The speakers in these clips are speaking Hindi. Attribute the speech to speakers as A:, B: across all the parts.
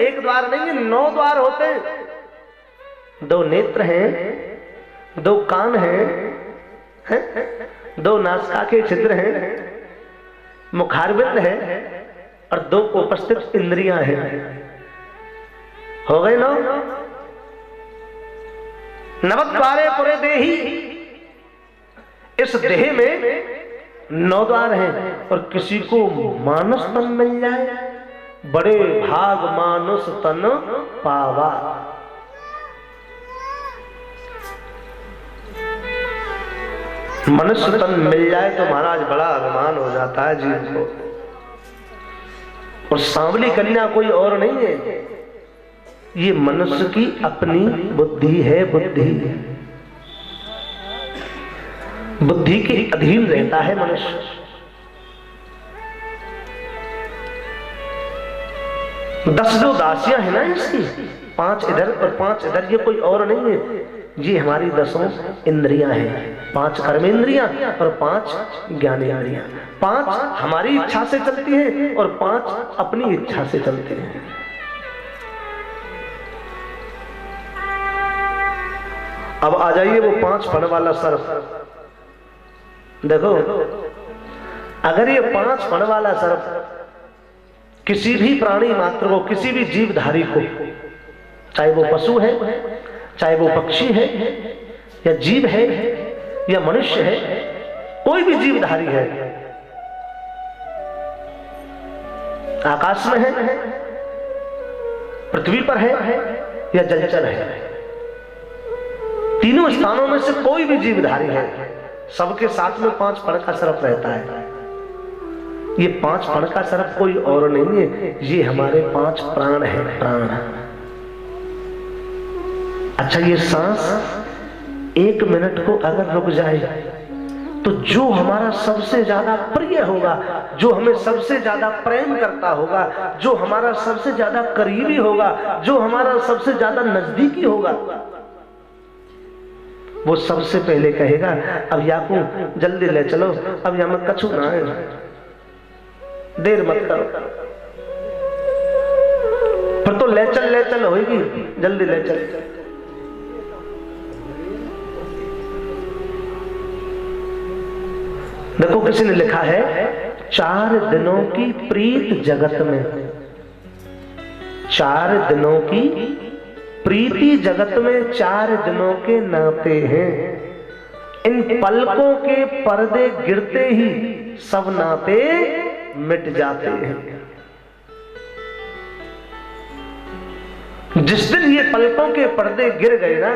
A: एक द्वार नहीं है, 9 द्वार होते हैं। 2 नेत्र हैं, 2 कान हैं, 2 नासिका के छिद्र हैं, मुखारबिंद है और 2 उपस्थित इंद्रियां हैं। हो गए 9। नवद्वारे पुरे देही, इस देह में 9 द्वार हैं। और किसी को मानस तन मिल जाए, बड़े भाग मानुष तन पावा। मनुष्य तन मिल जाए तो महाराज बड़ा अभिमान हो जाता है जीव को। और सांवली कन्या कोई और नहीं है, ये मनुष्य की अपनी बुद्धि है। बुद्धि के अधीन रहता है मनुष्य। दस जो दासियां है ना इसकी, 5 इधर और 5 इधर, ये कोई और नहीं है, ये हमारी 10 इंद्रियां हैं। 5 कर्मेंद्रियां और 5 ज्ञानेंद्रियां। 5 हमारी इच्छा से चलती हैं और 5 अपनी इच्छा से चलते हैं। अब आ जाइए वो 5 फण वाला सर्प। देखो, अगर ये 5 फण वाला सर्प किसी भी प्राणी मात्र को, किसी भी जीवधारी को, चाहे वो पशु है, चाहे वो पक्षी है, या जीव है, या मनुष्य है, कोई भी जीवधारी है, आकाश में है, पृथ्वी पर है, या जलचर है, तीनों स्थानों में से कोई भी जीवधारी है, सबके साथ में 5 फण का सर्प रहता है। ये 5 फण का सर्प कोई और नहीं है, ये हमारे 5 प्राण है। प्राण। अच्छा, ये सांस 1 मिनट को अगर रुक जाए तो जो हमारा सबसे ज्यादा प्रिय होगा, जो हमें सबसे ज्यादा प्रेम करता होगा, जो हमारा सबसे ज्यादा करीबी होगा, जो हमारा सबसे ज्यादा नजदीकी होगा, वो सबसे पहले कहेगा, अब याकू जल्दी ले चलो, अब यहाँ मत कछु ना है, देर मत करो। फिर तो ले चल होगी, जल्दी ले चल। देखो किसी ने लिखा है, 4 दिनों की प्रीत जगत में, 4 दिनों की प्रीति जगत में 4 दिनों के नाते हैं। इन पलकों के पर्दे गिरते ही सब नाते मिट जाते हैं। जिस दिन ये पलकों के पर्दे गिर गए ना,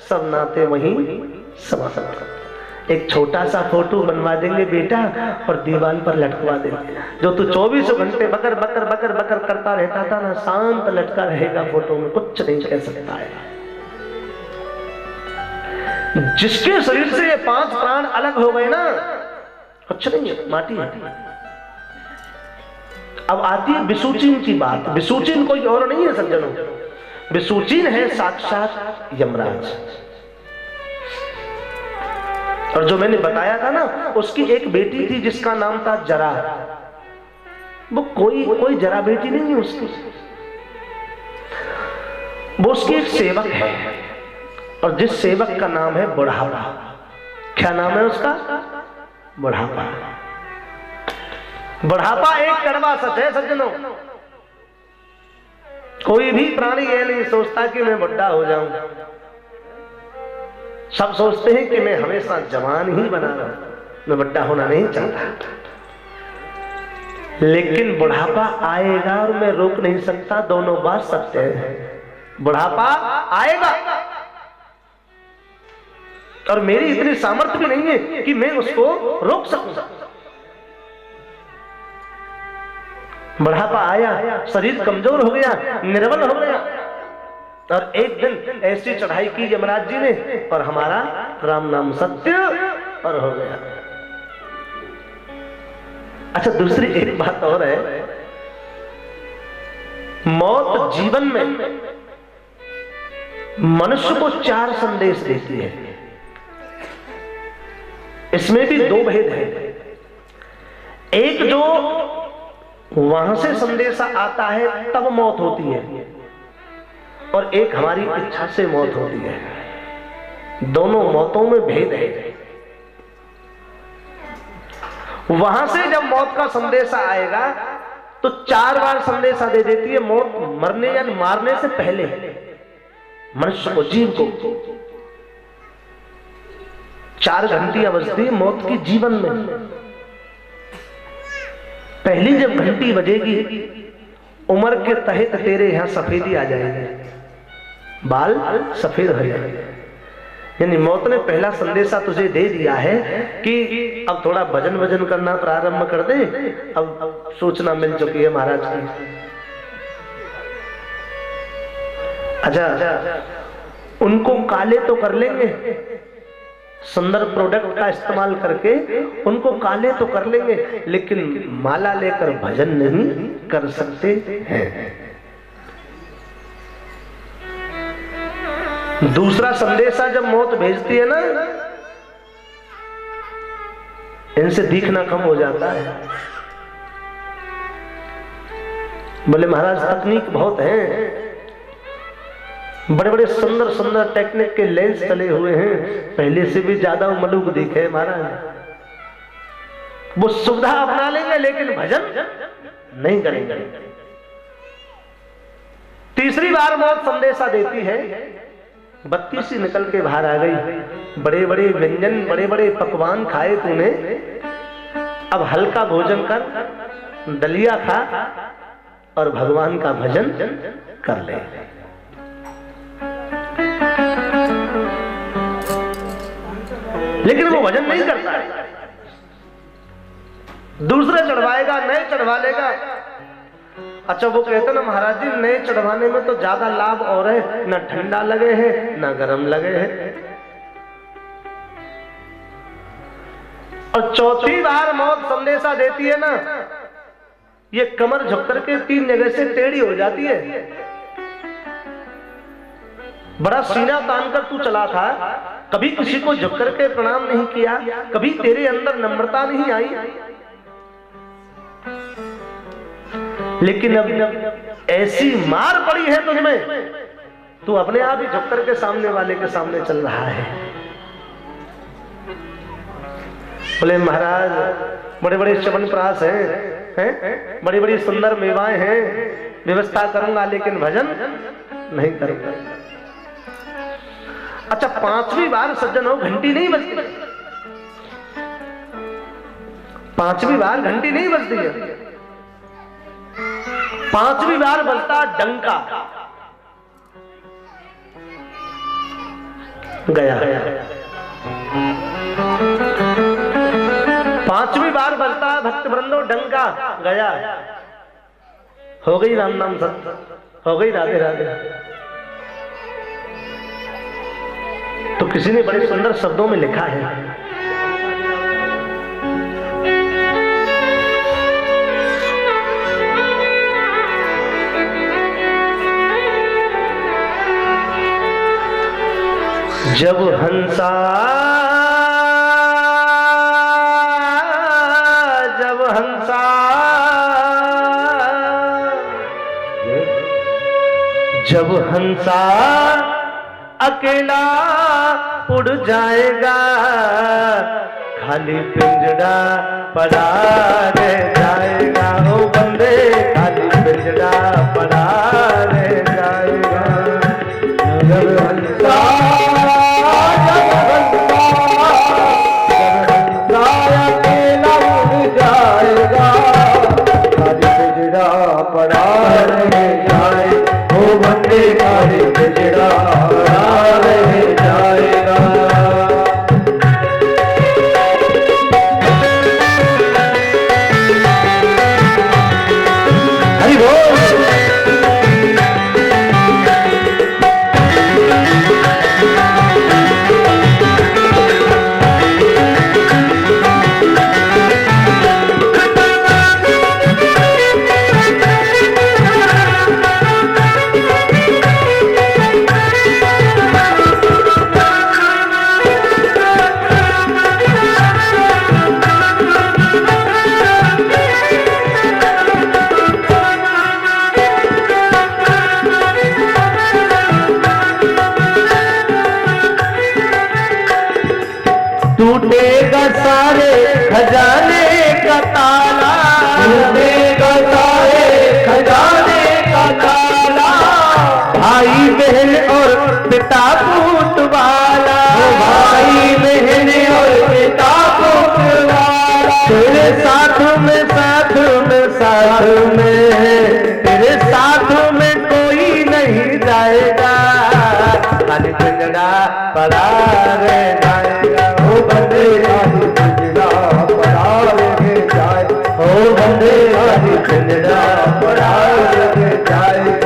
A: सब नाते वहीं समाप्त कर। एक छोटा सा फोटो बनवा देंगे बेटा और दीवार पर लटकवा देंगे। जो तू 24 घंटे बकर बकर बकर बकर करता रहता था ना, शांत लटका रहेगा फोटो में, कुछ नहीं कह सकता है। जिसके शरीर से ये 5 प्राण अलग हो गए ना, कुछ नहीं है, माटी है। अब आती है विसूचीन की बात। विसूचीन कोई और नहीं है सज्जनों, विसूचीन है साक्षात यमराज। और जो मैंने बताया था ना, उसकी एक बेटी थी जिसका नाम था जरा। वो कोई जरा बेटी नहीं है उसकी, वो उसकी एक सेवक है। और जिस सेवक का नाम है बुढ़ापा। क्या नाम है उसका? बुढ़ापा। बुढ़ापा एक कड़वा सच है सज्जनों। कोई भी प्राणी ये नहीं सोचता कि मैं बुढ़ा हो जाऊं। सब सोचते हैं कि मैं हमेशा जवान ही बना रहा हूं, मैं बुढ़ा होना नहीं चाहता। लेकिन बुढ़ापा आएगा और मैं रोक नहीं सकता, दोनों बात सत्य है। बुढ़ापा आएगा और मेरी इतनी सामर्थ्य भी नहीं है कि मैं उसको रोक सकूं। बुढ़ापा आया, शरीर कमजोर हो गया, निर्बल हो गया, और एक दिन ऐसी चढ़ाई की यमराज जी ने और हमारा राम नाम सत्य और हो गया। अच्छा, दूसरी एक बात और है, मौत जीवन में मनुष्य को 4 संदेश देती है। इसमें भी 2 भेद हैं। एक जो वहां से संदेशा आता है तब मौत होती है, और एक हमारी इच्छा से मौत होती है। दोनों मौतों में भेद है। वहां से जब मौत का संदेशा आएगा तो 4 बार संदेशा दे देती है मौत, मरने या मारने से पहले मनुष्य को, जीव को। 4 घंटियां बजती है मौत की जीवन में। पहली जब घंटी बजेगी, उम्र के तहत तेरे यहां सफेदी आ जाएगी, बाल सफेद हो जाएंगे। यानी मौत ने पहला संदेशा तुझे दे दिया है कि अब थोड़ा भजन वजन करना प्रारंभ कर दे, अब सूचना मिल चुकी है महाराज की। अच्छा, उनको काले तो कर लेंगे, सुंदर प्रोडक्ट का इस्तेमाल करके उनको काले तो कर लेंगे, लेकिन माला लेकर भजन नहीं कर सकते हैं। दूसरा संदेशा जब मौत भेजती है ना, इनसे दिखना कम हो जाता है। बोले महाराज तकनीक बहुत है, बड़े बड़े सुंदर सुंदर टेक्निक के लेंस चले हुए हैं, पहले से भी ज्यादा मलूक दिखे महाराज। वो सुविधा अपना लेंगे लेकिन भजन नहीं करेंगे। तीसरी बार मौत संदेशा देती है, बत्ती सी निकल के बाहर आ गई। बड़े बड़े व्यंजन, बड़े बड़े पकवान खाए तूने, अब हल्का भोजन कर, दलिया खा और भगवान का भजन कर ले। लेकिन वो भजन नहीं करता है, दूसरे चढ़वाएगा, नए चढ़वा लेगा। अच्छा, वो कहते ना महाराज जी नए चढ़वाने में तो ज्यादा लाभ और है, ना ठंडा लगे है ना गर्म लगे है। और चौथी बार मौत संदेशा देती है ना, ये कमर झुक करके 3 जगह से टेढ़ी हो जाती है। बड़ा सीना तान कर तू चला था, कभी किसी को झुक करके प्रणाम नहीं किया, कभी तेरे अंदर नम्रता नहीं आई, लेकिन अब ऐसी मार पड़ी है तुझमें, तू अपने आप ही झुक करके सामने वाले के सामने चल रहा है। बोले महाराज बड़े बड़े च्यवनप्राश हैं, बड़ी बड़ी सुंदर मेवाएं हैं, व्यवस्था करूंगा लेकिन भजन नहीं करूंगा। अच्छा, 5वीं बार सज्जन हो घंटी नहीं बजती, 5वीं बार घंटी नहीं बजती है, 5वीं बार बजता डंका। गया 5वीं बार बजता है भक्त वृंदो डंका, गया। हो गई राम नाम सत्य, हो गई राधे राधे। तो किसी ने बड़े सुंदर शब्दों में लिखा है, जब हंसा जब हंसा अकेला उड़ जाएगा, खाली पिंजड़ा पड़ा रह जाएगा। ओ बंदे खाली पिंजड़ा पड़ा रह जाएगा। जब हंसा अकेला उड़ जाएगा, खाली पिंजड़ा पड़ा रह जाए। ओ बंदे खाली पिंजड़ा पड़ा रह जाएगा। हरि बोल। खजाने का ताला, खजाने का ताला, भाई बहन और पिता पूत वाला, भाई बहन और पिता पूत वाला, तेरे साथ में साथ में साथ में, तेरे साथ में कोई नहीं जाएगा, खाली पिंजड़ा पड़ा रह जाएगा। ओ बंदे खाली पिंजड़ा पड़ा रह जाएगा, ओ बंदे खाली पिंजड़ा पड़ा रह जाएगा।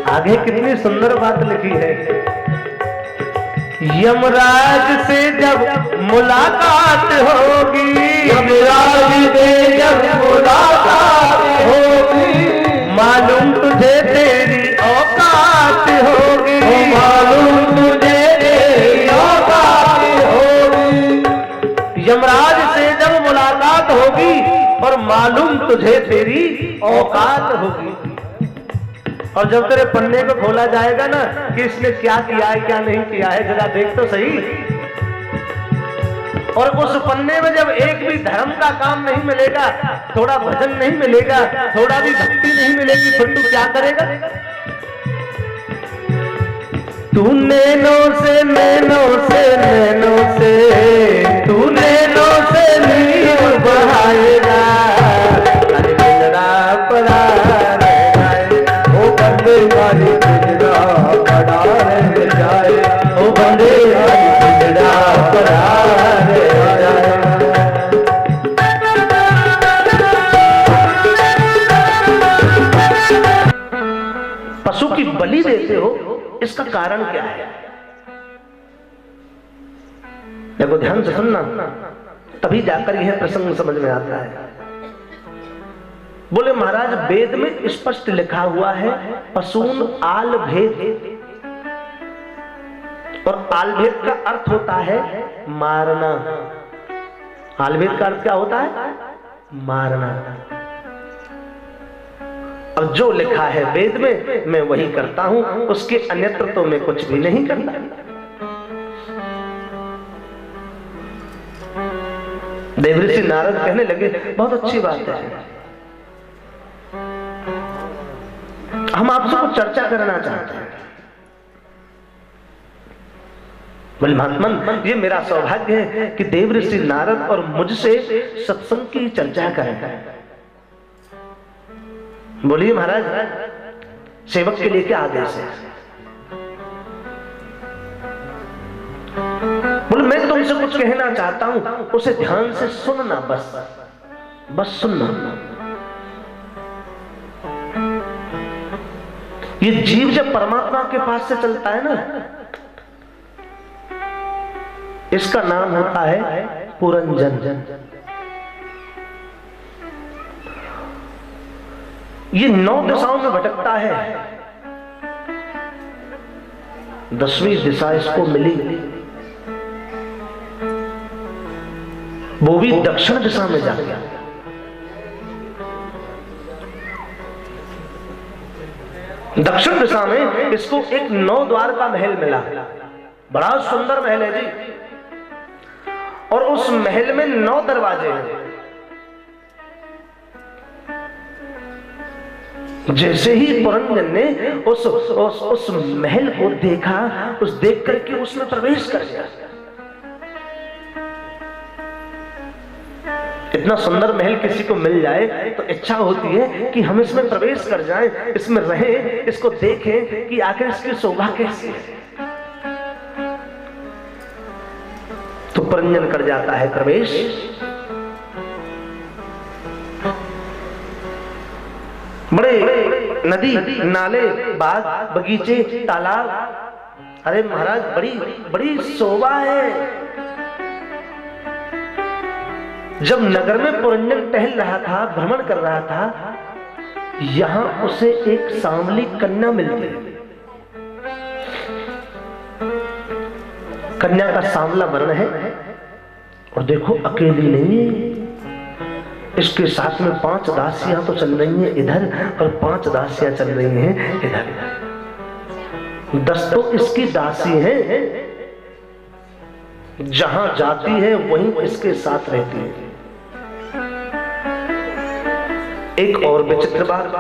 A: आगे कितनी सुंदर बात लिखी है। यमराज से जब मुलाकात होगी, यमराज से जब मुलाकात होगी, मालूम तुझे तेरी औकात होगी, मालूम तुझे तेरी औकात होगी। यमराज से जब मुलाकात होगी और मालूम तुझे तेरी औकात होगी। और जब तेरे पन्ने को खोला जाएगा ना कि इसने क्या किया है क्या नहीं किया है, जरा देख तो सही। और उस पन्ने में जब एक भी धर्म का काम नहीं मिलेगा, थोड़ा भजन नहीं मिलेगा, थोड़ा भी भक्ति नहीं मिलेगी, फिर तू क्या करेगा? तू नैनो से नैनो से नैनो से, तू नैनो से नीर बहाएगा, अरे पिंजड़ा पड़ा वाली पिंजड़ा पड़ा रह जाए, ओ बंदे वाली पिंजड़ा पड़ा रह जाए। पशु की बलि देते हो, इसका कारण क्या है? देखो ध्यान से सुनना, तभी जाकर यह प्रसंग समझ में आता है। बोले महाराज वेद में स्पष्ट लिखा हुआ है पशून आल भेद, और आल भेद का अर्थ होता है मारना। आल भेद का अर्थ क्या होता है? मारना। अब जो लिखा है वेद में मैं वही करता हूं, उसके अन्यत्र तो मैं कुछ भी नहीं करता। देवऋषि नारद कहने लगे बहुत अच्छी बात है, हम आपसे कुछ चर्चा करना चाहते हैं। बोले महात्मन ये मेरा सौभाग्य है कि देवऋषि नारद और मुझसे सत्संग की चर्चा करें। बोलिए महाराज, सेवक के लिए क्या आदेश है? बोले मैं तुमसे कुछ कहना चाहता हूं, उसे ध्यान से सुनना, बस सुनना। ये जीव जब परमात्मा के पास से चलता है ना, इसका नाम होता है पुरंजन। ये 9 दिशाओं में भटकता है, 10वीं दिशा इसको मिली, वो भी दक्षिण दिशा में जा गया। दक्षिण दिशा में इसको एक 9 द्वार का महल मिला, बड़ा सुंदर महल है जी, और उस महल में 9 दरवाजे हैं। जैसे ही पुरंजन ने उस महल को देखा, उस देख करके उसमें प्रवेश कर गया। इतना सुंदर महल किसी को मिल जाए तो इच्छा होती है कि हम इसमें प्रवेश कर जाएं, इसमें रहें, इसको देखें कि आखिर इसकी शोभा कैसी है। तो पुरंजन कर जाता है प्रवेश। बड़े नदी नाले बाग बगीचे तालाब, अरे महाराज बड़ी बड़ी शोभा है। जब नगर में पुरंजन टहल रहा था, भ्रमण कर रहा था, यहां उसे एक सांवली कन्या मिलती। कन्या का सांवला वर्ण है और देखो अकेली नहीं है, इसके साथ में 5 दासियां तो चल रही हैं इधर और 5 दासियां चल रही हैं इधर। 10 तो इसकी दासी हैं, जहां जाती है वहीं इसके साथ रहती है। एक और विचित्र बात,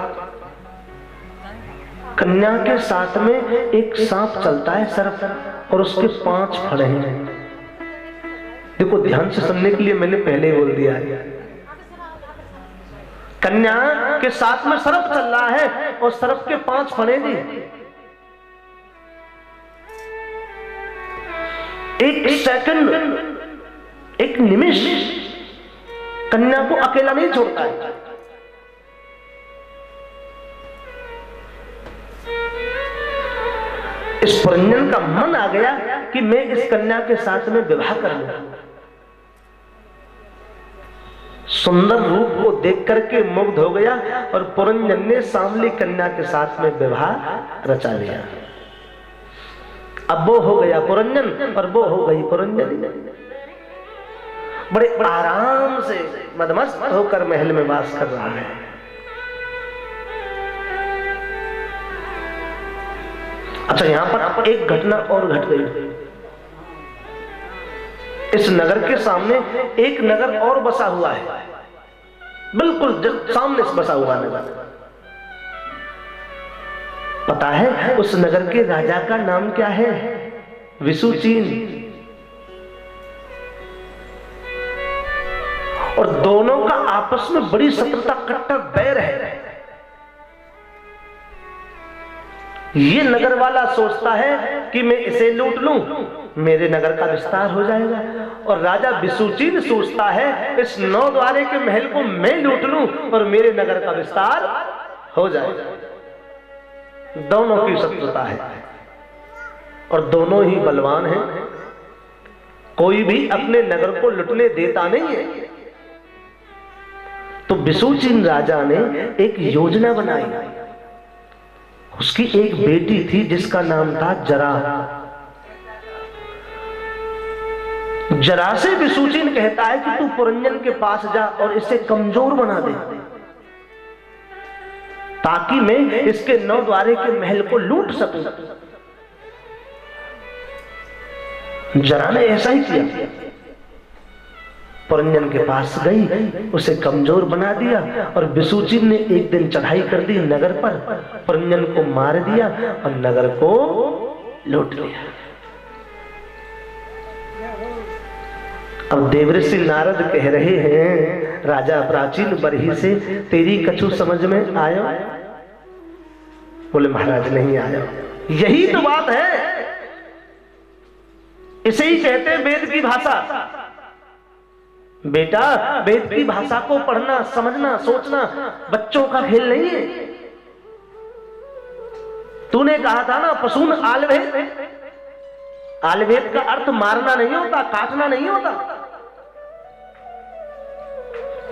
A: कन्या के साथ में एक सांप चलता है सर्प और उसके 5 फड़ हैं। देखो ध्यान से सुनने के लिए मैंने पहले बोल दिया है, कन्या के साथ में सर्प चल रहा है और सर्प के 5 फड़े जी। एक सेकंड, एक निमिष कन्या को अकेला नहीं छोड़ता है। इस पुरंजन का मन आ गया कि मैं इस कन्या के साथ में विवाह कर लूं। सुंदर रूप को देख करके मुग्ध हो गया और पुरंजन ने सांवली कन्या के साथ में विवाह रचा लिया। अब वो हो गया पुरंजन और वो हो गई पुरंजनी। बड़े आराम से मदमस्त होकर महल में वास कर रहा है। अच्छा, यहां पर एक घटना और घट गई। इस नगर के सामने एक नगर और बसा हुआ है, बिल्कुल सामने से बसा हुआ नगर। पता है उस नगर के राजा का नाम क्या है? विसुचीन। और दोनों का आपस में बड़ी शत्रुता, कट्टर बैर है। ये नगर वाला सोचता है कि मैं इसे लूट लूं, मेरे नगर का विस्तार हो जाएगा, और राजा विसुचीन सोचता है इस 9 द्वारे के महल को मैं लूट लूं और मेरे नगर का विस्तार हो जाएगा। दोनों की शत्रुता है और दोनों ही बलवान हैं। कोई भी अपने नगर को लुटने देता नहीं है। तो विसुचीन राजा ने एक योजना बनाई। उसकी एक बेटी थी जिसका नाम था जरा। जरा से विसुचीन कहता है कि तू पुरंजन के पास जा और इसे कमजोर बना दे, ताकि मैं इसके 9 द्वारे के महल को लूट सकूं। जरा ने ऐसा ही किया। पुरंजन के पास गई, उसे कमजोर बना दिया और विसुचीन ने एक दिन चढ़ाई कर दी नगर पर, पुरंजन को मार दिया और नगर को लूट लिया। अब देवर्षि नारद कह रहे हैं, राजा प्राचीन बरही से तेरी कछु समझ में आयो? बोले महाराज नहीं आया। यही तो बात है, इसे ही कहते हैं वेद की भाषा। बेटा, वेद की भाषा को पढ़ना, समझना, सोचना बच्चों का खेल नहीं है। तूने कहा था ना पशून आलवेद, आलवेद का अर्थ मारना नहीं होता, काटना नहीं होता।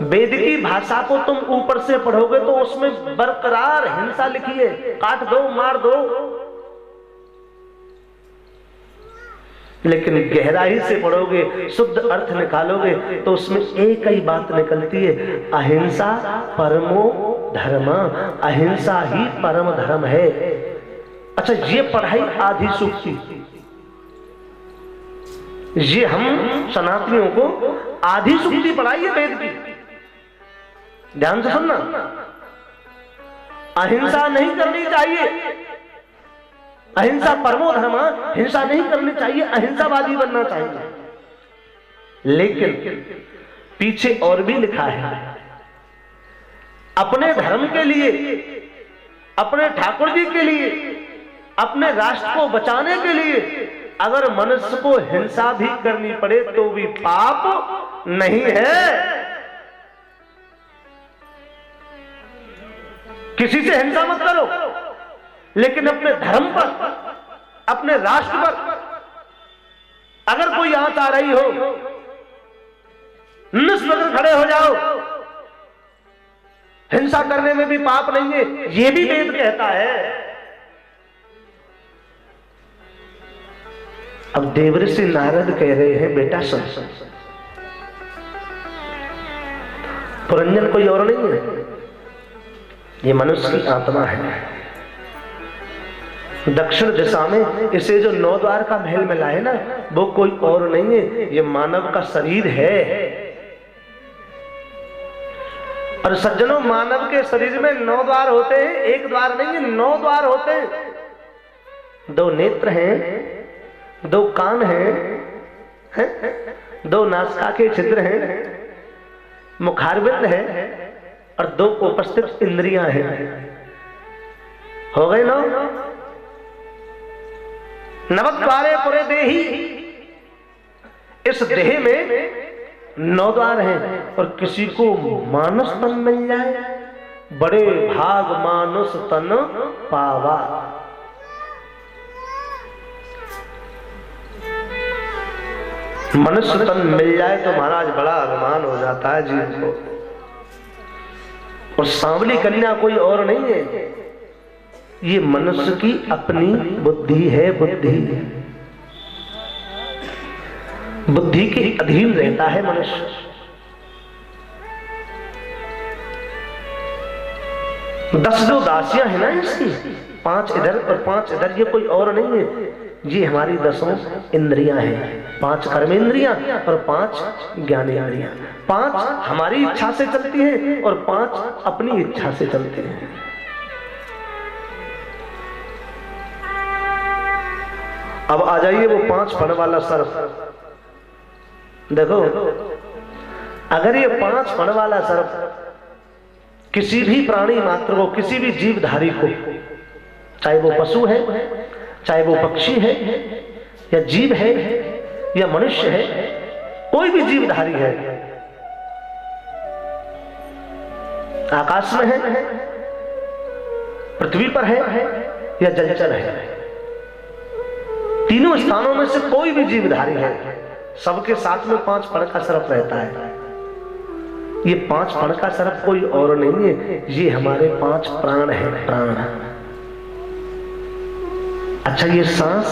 A: वेद की भाषा को तुम ऊपर से पढ़ोगे तो उसमें बरकरार हिंसा लिखी है, काट दो, मार दो। लेकिन गहराई से पढ़ोगे, शुद्ध अर्थ निकालोगे तो उसमें एक ही बात निकलती है, अहिंसा परमो धर्म। अहिंसा ही परम धर्म है। अच्छा, ये पढ़ाई आधी सूखी, ये हम सनातनियों को आधी सूखी पढ़ाई है वेद की। ध्यान से सुनना, अहिंसा नहीं करनी चाहिए, अहिंसा परमो धर्म, हिंसा नहीं करनी चाहिए, अहिंसावादी बनना चाहिए। लेकिन पीछे और भी लिखा है, अपने धर्म के लिए, अपने ठाकुर जी के लिए, अपने राष्ट्र को बचाने के लिए अगर मनुष्य को हिंसा भी करनी पड़े तो भी पाप नहीं है। किसी से हिंसा मत करो, लेकिन अपने धर्म पर, अपने राष्ट्र पर अगर कोई आंच आ रही हो, निष्प्रगर खड़े हो जाओ। हिंसा करने में भी पाप नहीं है, यह भी वेद कहता है। अब देवर्षि नारद कह रहे हैं, बेटा सुन, पुरंजन कोई और नहीं है, ये मनुष्य की आत्मा है। दक्षिण दिशा में इसे जो 9 द्वार का महल मिला है ना, वो कोई और नहीं है, ये मानव का शरीर है। और सज्जनों, मानव के शरीर में 9 द्वार होते हैं, एक द्वार नहीं है, 9 द्वार होते हैं। 2 नेत्र हैं, 2 कान हैं, 2 नासिका के छिद्र हैं, मुखारबिंद है और 2 उपस्थित इंद्रियां हैं। हो गए 9। नवद्वारे पुरे देही, इस देह में 9 द्वार हैं। और किसी को मानस तन मिल जाए, बड़े भाग मानुष तन पावा। मनुष्य तन मिल जाए तो महाराज बड़ा अभिमान हो जाता है जीव को। और सांवली कन्या कोई और नहीं है, ये मनुष्य की अपनी बुद्धि है। बुद्धि के अधीन रहता है मनुष्य। दस जो दासियां है ना इसकी, 5 इधर और 5 इधर, ये कोई और नहीं है, ये हमारी 10 इंद्रियां हैं। 5 कर्मेंद्रियां और 5 ज्ञानेंद्रियां। 5 हमारी इच्छा से चलती हैं और 5 अपनी इच्छा से चलते हैं। अब आ जाइए वो 5 फण वाला सर्प। देखो, अगर ये 5 फण वाला सर्प किसी भी प्राणी मात्र को, किसी भी जीवधारी को, चाहे वो पशु है, चाहे वो पक्षी है, या जीव है, या मनुष्य है, कोई भी जीवधारी है, आकाश में है, पृथ्वी पर है, या जलचर है, तीनों स्थानों में से कोई भी जीवधारी है, सबके साथ में 5 फण का सर्प रहता है। ये 5 फण का सर्प कोई और नहीं है, ये हमारे 5 प्राण है। प्राण। अच्छा, ये सांस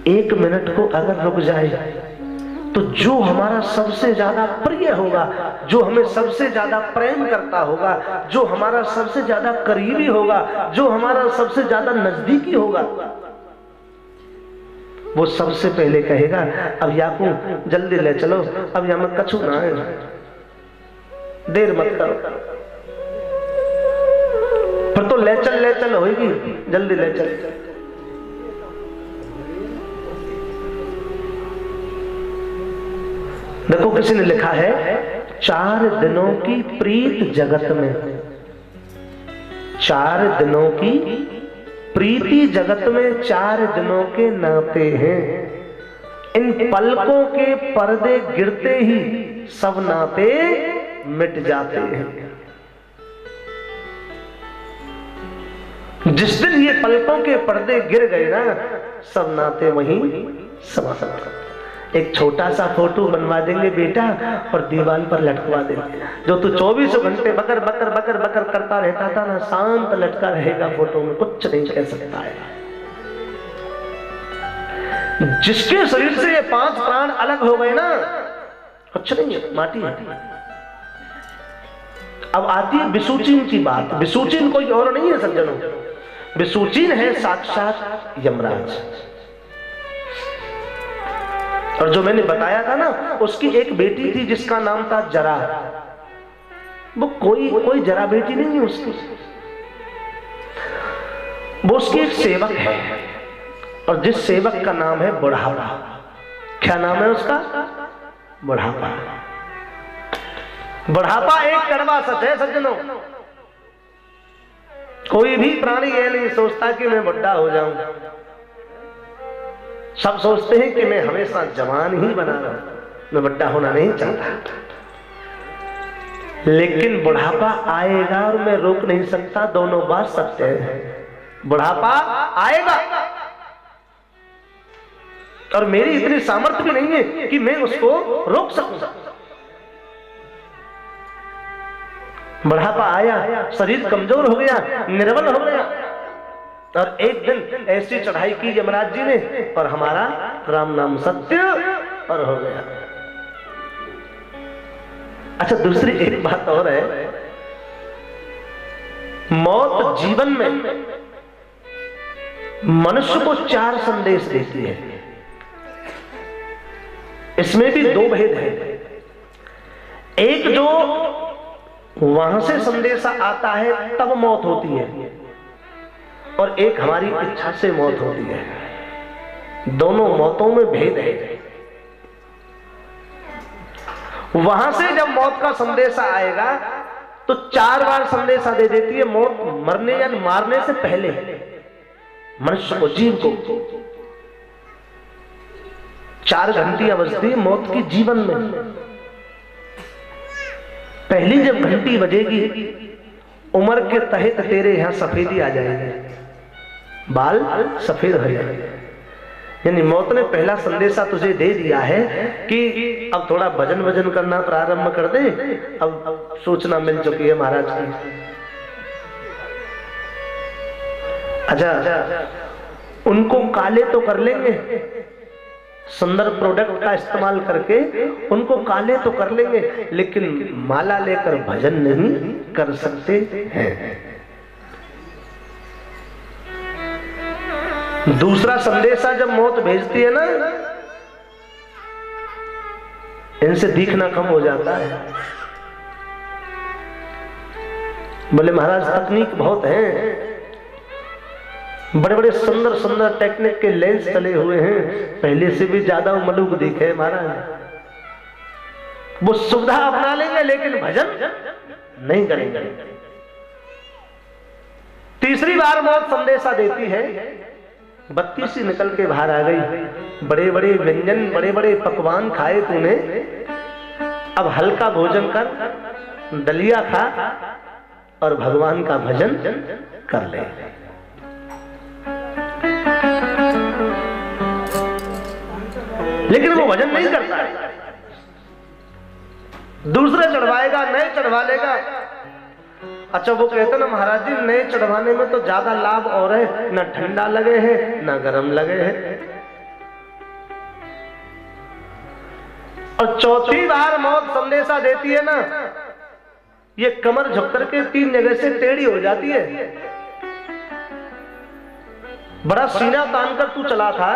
A: 1 मिनट को अगर रुक जाए तो जो हमारा सबसे ज्यादा प्रिय होगा, जो हमें सबसे ज्यादा प्रेम करता होगा, जो हमारा सबसे ज्यादा करीबी होगा, जो हमारा सबसे ज्यादा नजदीकी होगा, वो सबसे पहले कहेगा, अब याकू जल्दी ले चलो, अब यहाँ में कछु ना है, देर मत करो। फिर तो ले चल होगी, जल्दी ले चल। देखो, किसी ने लिखा है, 4 दिनों की प्रीत जगत में, 4 दिनों की प्रीति जगत में 4 दिनों के नाते हैं। इन पलकों के पर्दे गिरते ही सब नाते मिट जाते हैं। जिस दिन ये पलकों के पर्दे गिर गए ना, सब नाते वहीं समाप्त। एक छोटा सा फोटो बनवा देंगे बेटा और दीवार पर लटकवा देंगे। जो तू 24 घंटे बकर बकर बकर बकर करता रहता था ना, शांत लटका रहेगा फोटो में, कुछ नहीं कह सकता है। जिसके शरीर से ये 5 प्राण अलग हो गए ना, कुछ नहीं है, माटी है। अब आती है विसूचीन की बात। विसूचीन कोई और नहीं है सज्जनों, विसूचीन है साक्षात यमराज। और जो मैंने बताया था ना, उसकी एक बेटी थी जिसका नाम था जरा। वो कोई जरा बेटी नहीं है उसकी, वो उसकी एक सेवक है, और जिस सेवक का नाम है बुढ़ापा। क्या नाम है उसका? बुढ़ापा। बुढ़ापा एक कड़वा सच है सज्जनों। कोई भी प्राणी ये नहीं सोचता कि मैं बुढ़ा हो जाऊं, सब सोचते हैं कि मैं हमेशा जवान ही बना रहूं, मैं बुढ़ा होना नहीं चाहता। लेकिन बुढ़ापा आएगा और मैं रोक नहीं सकता, दोनों बात सत्य है। बुढ़ापा आएगा और मेरी इतनी सामर्थ्य भी नहीं है कि मैं उसको रोक सकूं। बुढ़ापा आया, शरीर कमजोर हो गया, निर्बल हो गया, और एक दिन ऐसी चढ़ाई की यमराज जी ने और हमारा राम नाम सत्य और हो गया। अच्छा, दूसरी एक बात और है, मौत जीवन में मनुष्य को 4 संदेश देती है। इसमें भी 2 भेद है। एक जो वहां से संदेशा आता है तब मौत होती है, और एक हमारी इच्छा से मौत होती है। दोनों मौतों में भेद है। वहां से जब मौत का संदेशा आएगा तो 4 बार संदेशा दे देती है मौत, मरने या मारने से पहले मनुष्य को, जीव को। 4 घंटियां बजती है मौत की जीवन में। पहली जब घंटी बजेगी, उम्र के तहत तेरे यहां सफेदी आ जाएगी, बाल सफेद हो जाएंगे। यानी मौत ने पहला संदेशा तुझे दे दिया है कि अब थोड़ा भजन वजन करना प्रारंभ कर दे। अब सूचना मिल चुकी है महाराज की। अच्छा, उनको काले तो कर लेंगे, सुंदर प्रोडक्ट का इस्तेमाल करके उनको काले तो कर लेंगे, लेकिन माला लेकर भजन नहीं कर सकते हैं। दूसरा संदेशा जब मौत भेजती है ना, इनसे दिखना कम हो जाता है। बोले महाराज तकनीक बहुत है, बड़े बड़े सुंदर सुंदर टेक्निक के लेंस चले हुए हैं, पहले से भी ज्यादा मलूक दिखे महाराज। वो सुविधा अपना लेंगे लेकिन भजन नहीं करेंगे। तीसरी बार मौत संदेशा देती है, बत्ती सी निकल के बाहर आ गई। बड़े बड़े व्यंजन, बड़े बड़े पकवान खाए तूने, अब हल्का भोजन कर, दलिया खा और भगवान का भजन कर ले। लेकिन वो भजन नहीं करता है, दूसरे चढ़वाएगा, नए चढ़वा लेगा। अच्छा, वो कहते ना महाराज जी नए चढ़वाने में तो ज्यादा लाभ और है, ना ठंडा लगे है ना गर्म लगे है। और चौथी बार मौत संदेशा देती है ना, ये कमर झुक करके 3 जगह से टेढ़ी हो जाती है। बड़ा सीना तान कर तू चला था,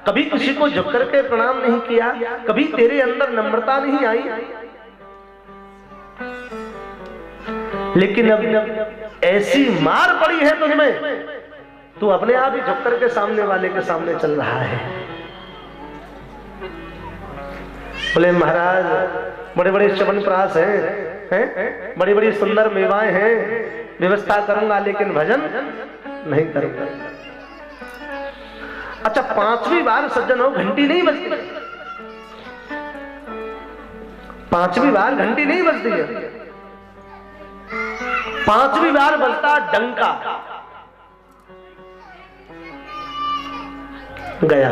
A: कभी किसी को झुक करके प्रणाम नहीं किया, कभी तेरे अंदर नम्रता नहीं आई, लेकिन अब ऐसी मार पड़ी है तुझमें, तू अपने आप ही झुक करके सामने वाले के सामने चल रहा है। बोले महाराज बड़े बड़े च्यवनप्राश हैं, बड़ी बड़ी सुंदर मेवाएं हैं, व्यवस्था करूंगा लेकिन भजन नहीं करूंगा। अच्छा, 5वीं बार सज्जन हो घंटी नहीं बजती, 5वीं बार घंटी नहीं बजती है, 5वीं बार बजता डंका। गया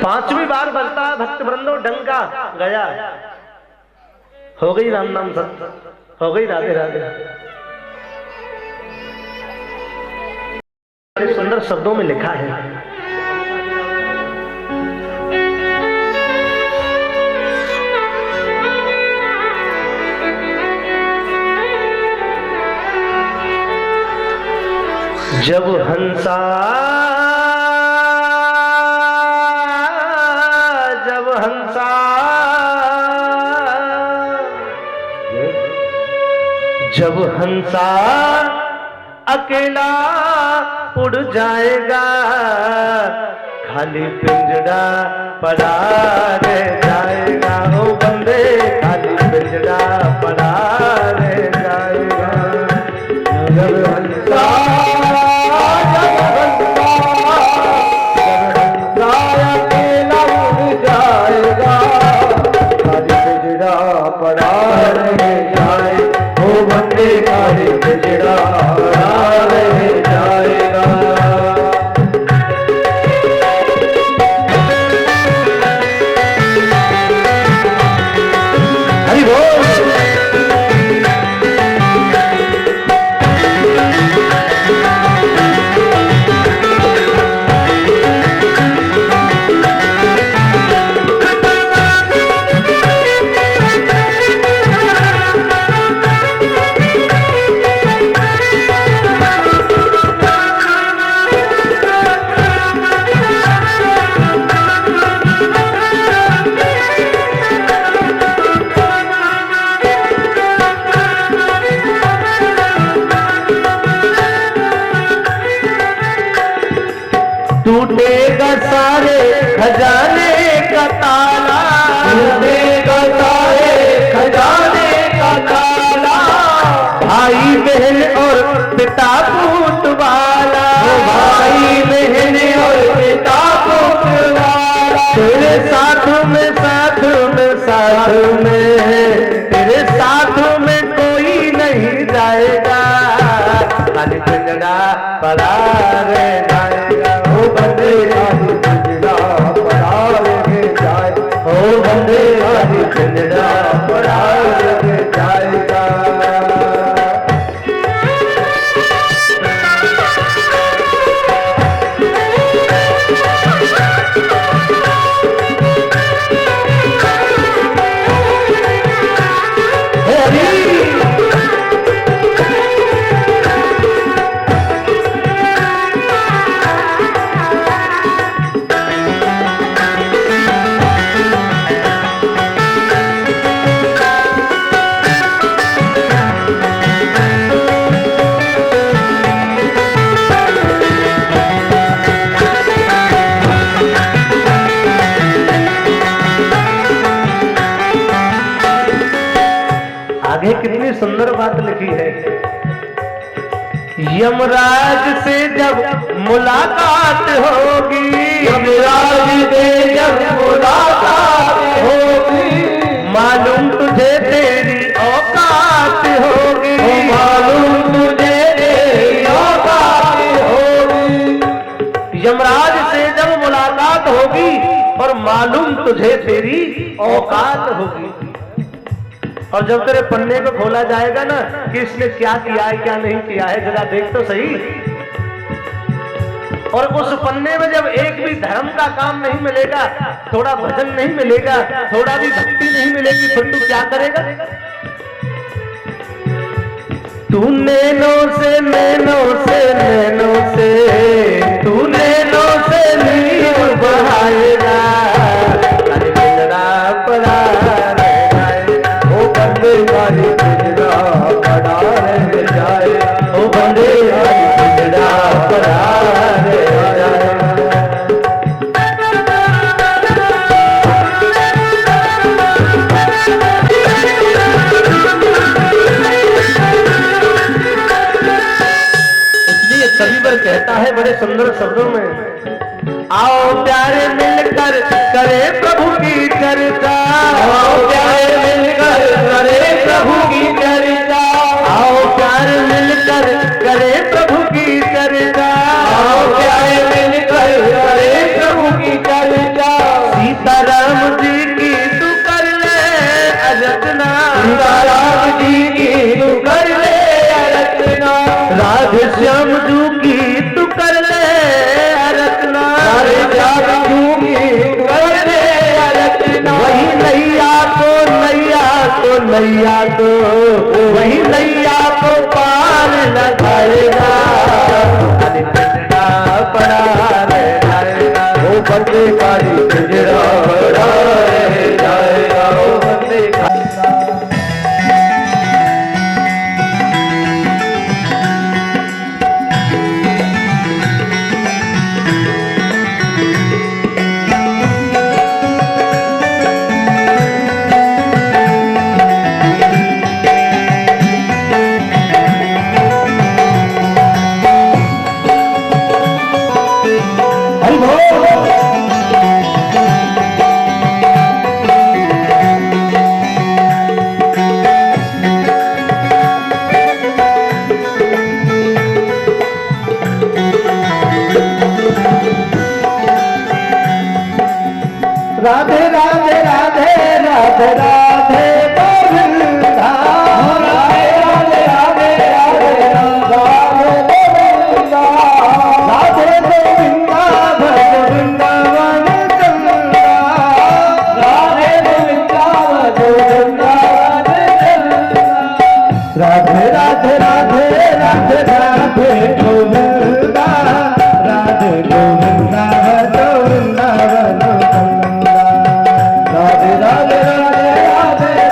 A: 5वीं बार बजता भक्त वृंदो डंका, गया। हो गई राम नाम सत्य, हो गई राधे राधे। सुंदर शब्दों में लिखा है, जब हंसा जब हंसा अकेला उड़ जाएगा, खाली पिंजड़ा पड़ा रह जाएगा। ओ बंदे खाली पिंजड़ा पड़ा रह जाएगा। जब हंसा अकेला उड़ जाएगा, सारे खजाने का ताला,
B: खुलने का सारे खजाने का ताला।
A: भाई बहन और पिता पूत वाला,
B: भाई बहन और पिता पुत्र वाला।
A: तेरे साथ में साथ में साथ में, तेरे साथ में कोई नहीं जाएगा, खाली पिंजड़ा पड़ा रह जाएगा।
B: ओ बंदे खाली पिंजड़ा पड़ा रह जाए,
A: ओ बंदे खाली पिंजड़ा
B: पड़ा रह जाएगा।
A: आगे कितनी सुंदर बात लिखी है। यमराज से जब मुलाकात होगी,
B: यमराज से जब मुलाकात होगी,
A: मालूम तुझे तेरी औकात होगी,
B: मालूम तुझे तेरी औकात होगी।
A: यमराज से जब मुलाकात होगी और मालूम तुझे तेरी औकात होगी। और जब तेरे पन्ने को खोला जाएगा ना कि इसने क्या किया है क्या नहीं किया है, जरा देख तो सही। और उस पन्ने में जब एक भी धर्म का काम नहीं मिलेगा, थोड़ा भजन नहीं मिलेगा, थोड़ा भी भक्ति नहीं मिलेगी, फिर तू क्या करेगा? तू नैनो से नैनो से नैनो से, तू नैनो से नींव बहाएगा, अरे पिंजड़ा पड़ा
B: खाली पिंजड़ा पड़ा रह जाए,
A: ओ बंदे खाली पिंजड़ा पड़ा रह जाए। इसलिए कविवर कहता है बड़े सुंदर शब्दों में, आओ प्यारे मिलकर करे प्रभु की चर्चा,
B: आओ प्यारे मिलकर करे प्रभु की चर्चा,
A: आओ प्यारे मिलकर करे प्रभु की चर्चा,
B: आओ प्यारे मिलकर करे प्रभु की चर्चा।
A: सीताराम जी की तू कर ले अर्चना,
B: सीताराम जी की तू कर ले अर्चना,
A: राधे श्याम जू की तू कर ले अर्चना,
B: राधे श्याम जू की तू कर ले अर्चना।
A: वही नैया को नैया को वही नैया को पार लगाएगा, खाली पिंजड़ा पड़ा रह जाएगा,
B: वो बंदे खाली पिंजड़ा पड़ा रह जाएगा, वो बंदे
A: राधे राधे राधे राधे राधे गोविंदा,
B: राधे राधे राधे राधे राधे गोविंदा,
A: राधे गोविंदा भज वृंदावन चंदा,
B: राधे गोविंदा भज वृंदावन चंदा।
A: राधे राधे राधे राधे राधे गोविंदा, राधे गोविंदा भज वृंदावन चंदा,
B: राधे राधे राधे राधे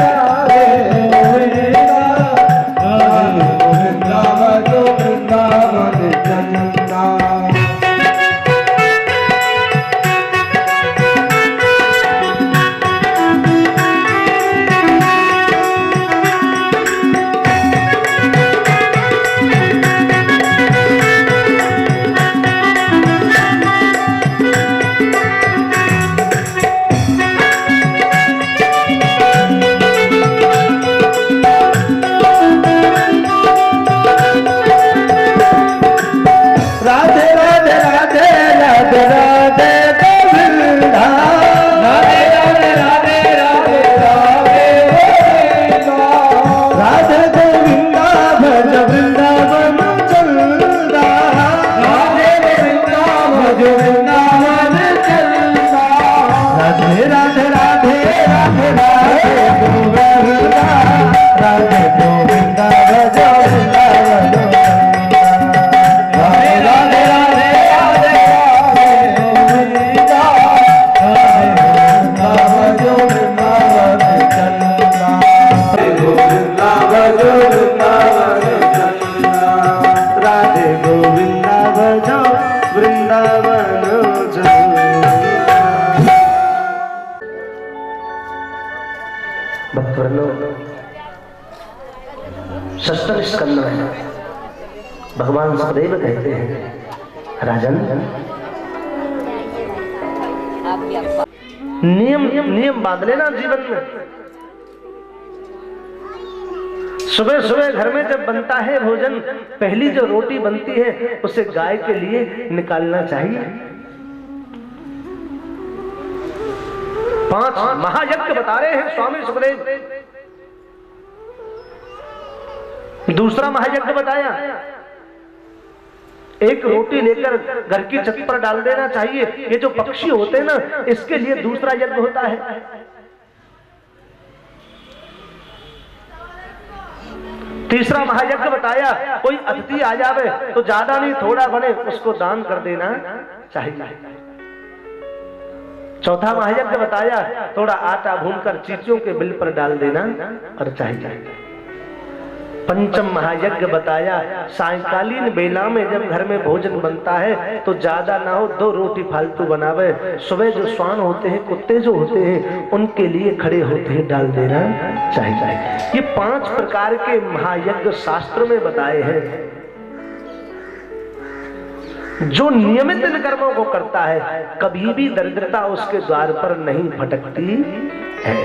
B: राधे राधे राधे राधे राधे गोविंदा राधे गोविंदा भजो वृंदावन राधे राधे राधे राधे राधे गोविंदा राधे गोविंदा भजो वृंदावन चलना गोविंदा भजो वृंदावन चलना राधे गोविंदा भजो वृंदावन
A: सप्तम स्कंद में भगवान सदैव कहते हैं, राजन नियम बांध लेना जीवन में। सुबह सुबह घर में जब बनता है भोजन, पहली जो रोटी बनती है उसे गाय के लिए निकालना चाहिए। 5 महायज्ञ बता रहे हैं स्वामी सुखदेव। दूसरा महायज्ञ बताया, एक रोटी लेकर घर की छत पर डाल देना चाहिए। ये जो पक्षी होते हैं ना, इसके लिए दूसरा यज्ञ होता है। तीसरा महायज्ञ बताया, कोई अतिथि आ जावे तो ज्यादा नहीं थोड़ा बने उसको दान कर देना चाहिए। चौथा महायज्ञ बताया, थोड़ा आटा भूनकर चींटियों के बिल पर डाल देना और चाहिए। पंचम महायज्ञ बताया, सायंकालीन बेला में जब घर में भोजन बनता है तो ज्यादा ना हो 2 रोटी फालतू बनावे। सुबह जो श्वान होते हैं, कुत्ते जो होते हैं, उनके लिए खड़े होते हैं डाल देना चाहिए। ये 5 प्रकार के महायज्ञ शास्त्र में बताए हैं। जो नियमित इन कर्मों को करता है, कभी भी दरिद्रता उसके द्वार पर नहीं फटकती है।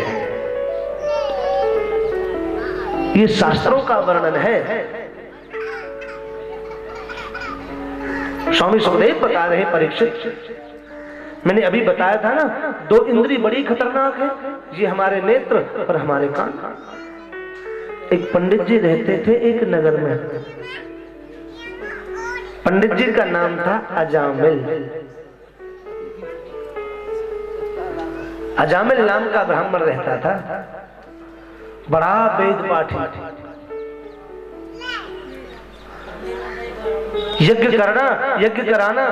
A: ये शास्त्रों का वर्णन है। स्वामी सुखदेव बता रहे परीक्षित, मैंने अभी बताया था ना, 2 इंद्री बड़ी खतरनाक है, ये हमारे नेत्र और हमारे कान। एक पंडित जी रहते थे एक नगर में। पंडित जी का नाम था अजामिल। अजामिल नाम का ब्राह्मण रहता था, बड़ा वेद पाठी। यज्ञ करना, यज्ञ कराना,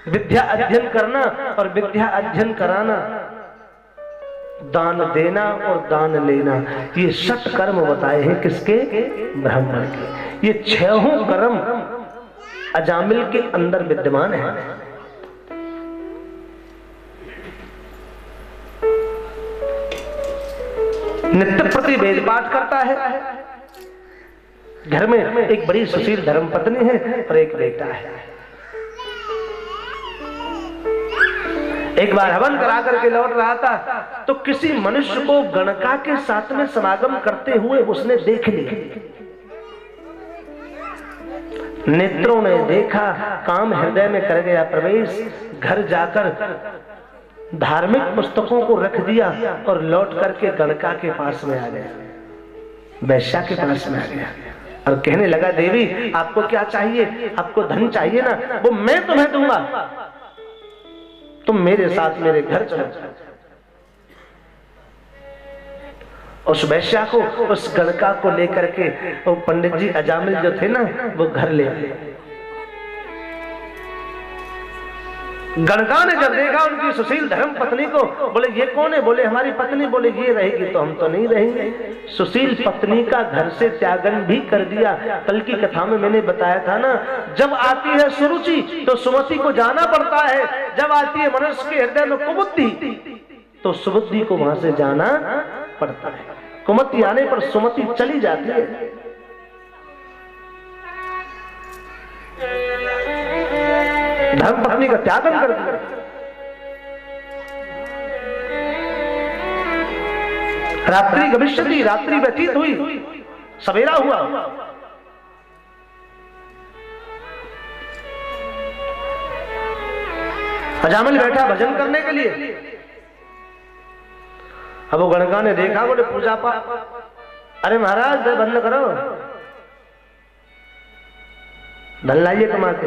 A: विद्या अध्ययन करना और विद्या अध्ययन कराना, दान देना और दान लेना, ये 6 कर्म बताए हैं किसके? ब्राह्मण के। ये 6 कर्म अजामिल के अंदर विद्यमान है। नित्य प्रति वेद पाठ करता है। घर में एक बड़ी सुशील धर्मपत्नी है और एक बेटा है। एक बार हवन करा करके लौट रहा था तो किसी मनुष्य को गणका के साथ में समागम करते हुए उसने देख लिया। नेत्रों ने देखा, काम हृदय में कर गया प्रवेश। घर जाकर धार्मिक पुस्तकों को रख दिया और लौट करके गणका के पास में आ गया, वैश्या के पास में आ गया और कहने लगा, देवी आपको क्या चाहिए? आपको धन चाहिए ना, वो मैं तुम्हें दूंगा, तुम मेरे साथ मेरे घर चलो। उस वैश्या को, उस गणका को लेकर के वो पंडित जी अजामिल जो थे ना, वो घर ले आए। गणका ने जब देखा उनकी सुशील धर्म पत्नी को, बोले ये कौन है? बोले हमारी पत्नी। बोले ये रहेगी तो हम तो नहीं रहेंगे। सुशील पत्नी का घर से त्यागन भी कर दिया। कल की कथा में मैंने बताया था ना, जब आती है सुरुचि तो सुमति को जाना पड़ता है, जब आती है मनुष्य के हृदय में कुबुद्धि तो सुबुद्धि को वहां से जाना पड़ता है। कुमति आने पर सुमति चली जाती है। धर्म पत्नी का त्यागन कर दिया। रात्रि गमिष्यति, रात्रि व्यतीत हुई, सवेरा हुआ। अजामिल बैठा भजन करने के लिए। अब वो गणका ने देखा, बोले पूजा पाठ। अरे महाराज दे बंद करो, धन लाइए कमा के।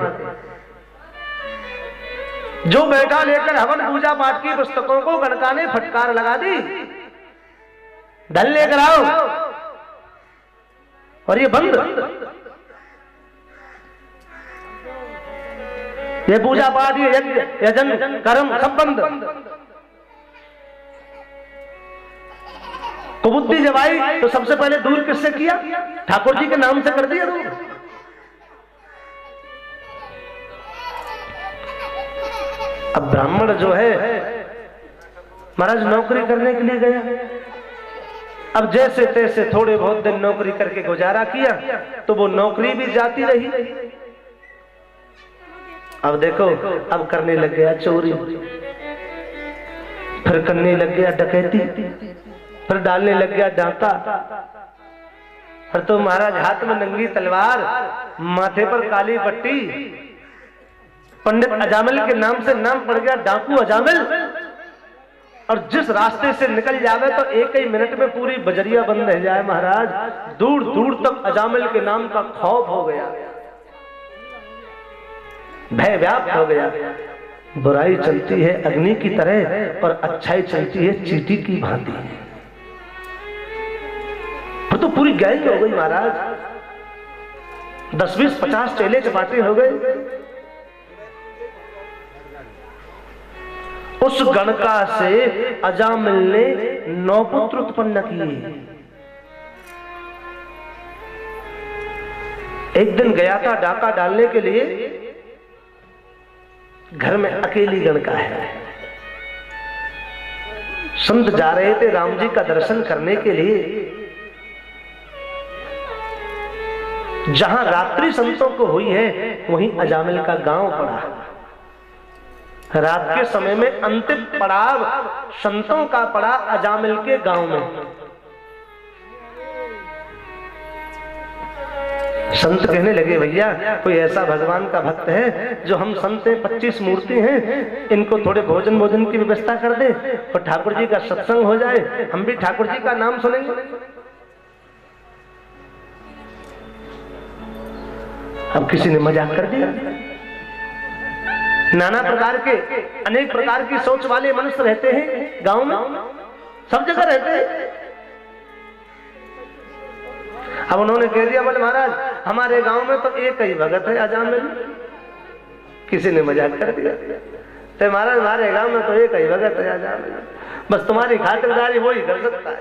A: जो बैठा लेकर हवन पूजा पाठ की पुस्तकों को गणका ने फटकार लगा दी, धन लेकर आओ, और ये बंद, ये पूजा पाठ, ये यज्ञ यजन कर्म सब बंद। कुबुद्धि जब आई तो सबसे पहले दूर किससे किया? ठाकुर जी के नाम से कर दिया दूर। अब ब्राह्मण जो है महाराज नौकरी करने के लिए गया, अब जैसे तैसे थोड़े बहुत दिन नौकरी करके गुजारा किया तो वो नौकरी भी जाती रही। अब देखो, अब करने लग गया चोरी, फिर करने लग गया डकैती, फिर डालने लग गया डाका, फिर तो महाराज हाथ में नंगी तलवार, माथे पर काली पट्टी, पंडित अजामिल के नाम से नाम पड़ गया डाकू अजामिल। और जिस रास्ते से निकल जावे तो एक ही मिनट में पूरी बजरिया बंद रह जाए महाराज। दूर दूर तक अजामिल के नाम का खौफ हो गया, भय व्याप्त हो गया। बुराई चलती है अग्नि की तरह और अच्छाई चलती है चींटी की भांति। तो पूरी गैंग हो गई महाराज, 10, 20, 50 चेले चपाटे हो गए। उस गणका से अजामिल ने 9 पुत्र उत्पन्न किए। एक दिन गया था डाका डालने के लिए, घर में अकेली गणका है। संत जा रहे थे राम जी का दर्शन करने के लिए। जहां रात्रि संतों को हुई है वहीं अजामिल का गांव पड़ा। रात के समय में अंतिम पड़ाव संतों का पड़ा अजामिल के गांव में। संत कहने लगे, भैया कोई ऐसा भगवान का भक्त है जो हम संत 25 मूर्ति हैं, इनको थोड़े भोजन की व्यवस्था कर दे और ठाकुर जी का सत्संग हो जाए, हम भी ठाकुर जी का नाम सुनेंगे। अब किसी ने मजाक कर दिया। नाना प्रकार के, अनेक प्रकार की सोच वाले मनुष्य रहते हैं गांव में, सब जगह रहते हैं। अब उन्होंने कह दिया, बोले महाराज हमारे गांव में तो एक ही भगत है अजामिल। किसी ने मजाक कर दिया, तो महाराज हमारे गांव में तो एक ही भगत है अजामिल, बस तुम्हारी खातिरदारी वो ही कर सकता है।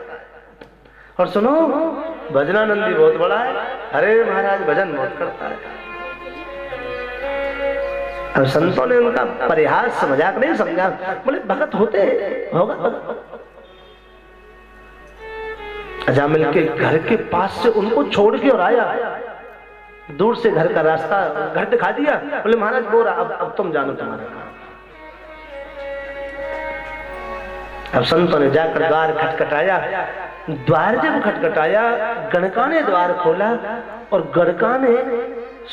A: और सुनो, भजनानंदी बहुत बड़ा है। अरे महाराज भजन बहुत करता है। अब संतों ने उनका परिहास मजाक नहीं समझा, बोले भगत होते होगा। अजामिल के घर के पास से उनको छोड़ के और आया, दूर से घर का रास्ता घर दिखा दिया। बोले महाराज बोरा, अब तुम जानो तुम्हारा काम। अब संतों ने जाकर द्वार खटखटाया। द्वार जब खटखटाया, गणका ने द्वार खोला और गणका ने